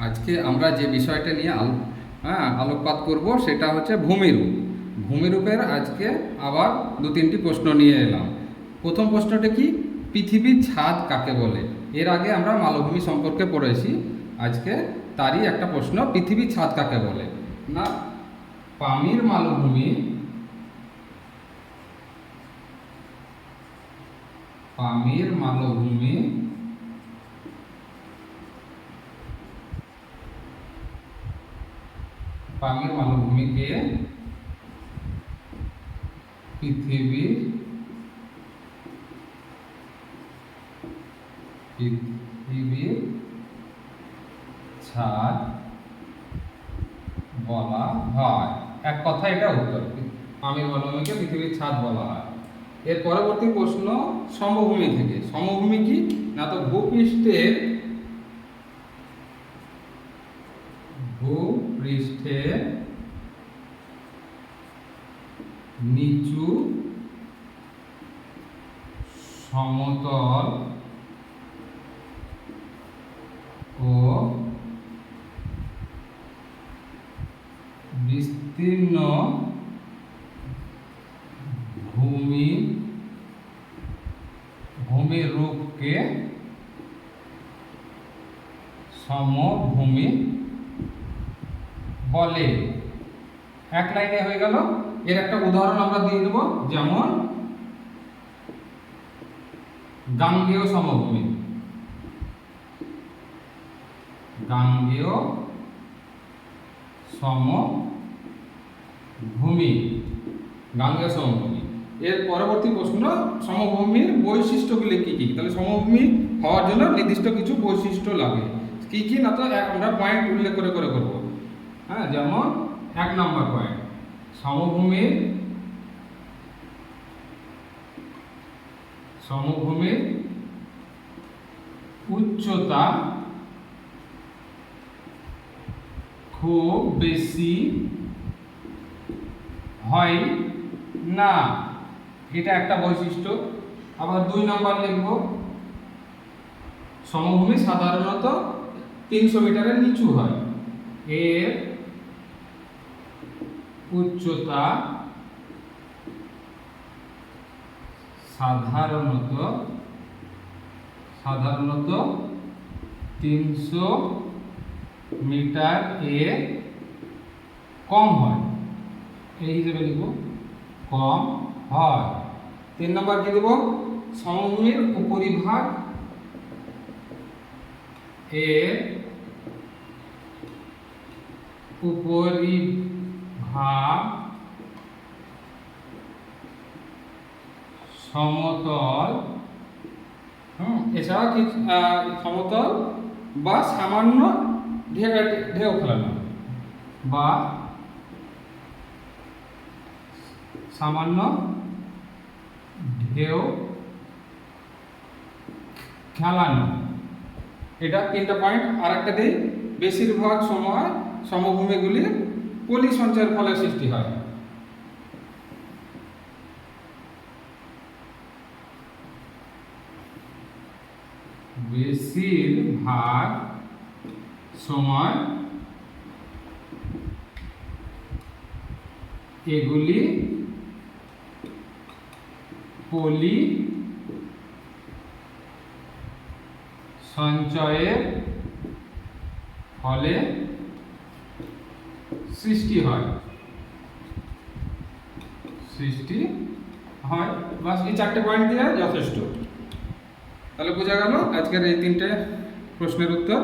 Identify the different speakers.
Speaker 1: আজকে আমরা যে বিষয়টা নিয়ে আলোকপাত করব সেটা হচ্ছে ভূমিরূপ। ভূমিরূপের আজকে আবার দু তিনটি প্রশ্ন নিয়ে এলাম। প্রথম প্রশ্নটা কি, পৃথিবীর ছাদ কাকে বলে? এর আগে আমরা মালভূমি সম্পর্কে পড়েছি, আজকে তারই একটা প্রশ্ন, পৃথিবীর ছাদ কাকে বলে? না, পামির মালভূমি, পামির মালভূমি পামির মালভূমিকে পৃথিবীর ছাদ বলা হয়। এক কথা এটা উত্তর, পামির মালভূমিকে পৃথিবীর ছাদ বলা হয়। এর পরবর্তী প্রশ্ন সমভূমি থেকে। সমভূমি কি না, তো ভূপৃষ্ঠের নিচু সমতল ও বিস্তীর্ণ ভূমির রূপকে সমভূমি বলে। এক লাইনে হয়ে গেল। এর একটা উদাহরণ আমরা দিয়ে দেব, যেমন গাঙ্গেয় সমভূমি। গাঙ্গেয় সমভূমি, গাঙ্গেয় সমভূমি। এর পরবর্তী প্রশ্ন, সমভূমির বৈশিষ্ট্যগুলি কি কি? তাহলে সমভূমি হওয়ার জন্য নির্দিষ্ট কিছু বৈশিষ্ট্য লাগে। কি কি না, তো আমরা পয়েন্ট উল্লেখ করে করে করব। হ্যাঁ, যেমন 1 নম্বর পয়েন্ট, সমভূমির উচ্চতা খুব বেশি হয় না, এটা একটা বৈশিষ্ট্য। আবার 2 নম্বর লিখব, সমভূমি সাধারণত 300 মিটারের নিচু হয়। এর উচ্চতা সাধারণত 300 মিটার এর কম হয়, এই হিসেবে লিখব, কম হয়। 3 নম্বর কি দেব, সমভূমির উপরিভাগ এর উপরিভাগ সমতল, এছাড়া কি সমতল বা সামান্য ঢেউ খেলানো, বা সামান্য ঢেউ খেলানো, এটা 3টা পয়েন্ট। আর একটা দিই, বেশিরভাগ সময় সমভূমিগুলি পলি সঞ্চয়ের ফলে সৃষ্টি হয়। বেশিরভাগ সময় এগুলি পলি সঞ্চয়ের ফলে সৃষ্টি হয়। বাস, এই 4টে পয়েন্ট দিয়ে যথেষ্ট। তাহলে বোঝা গেল আজকের এই 3টে প্রশ্নের উত্তর।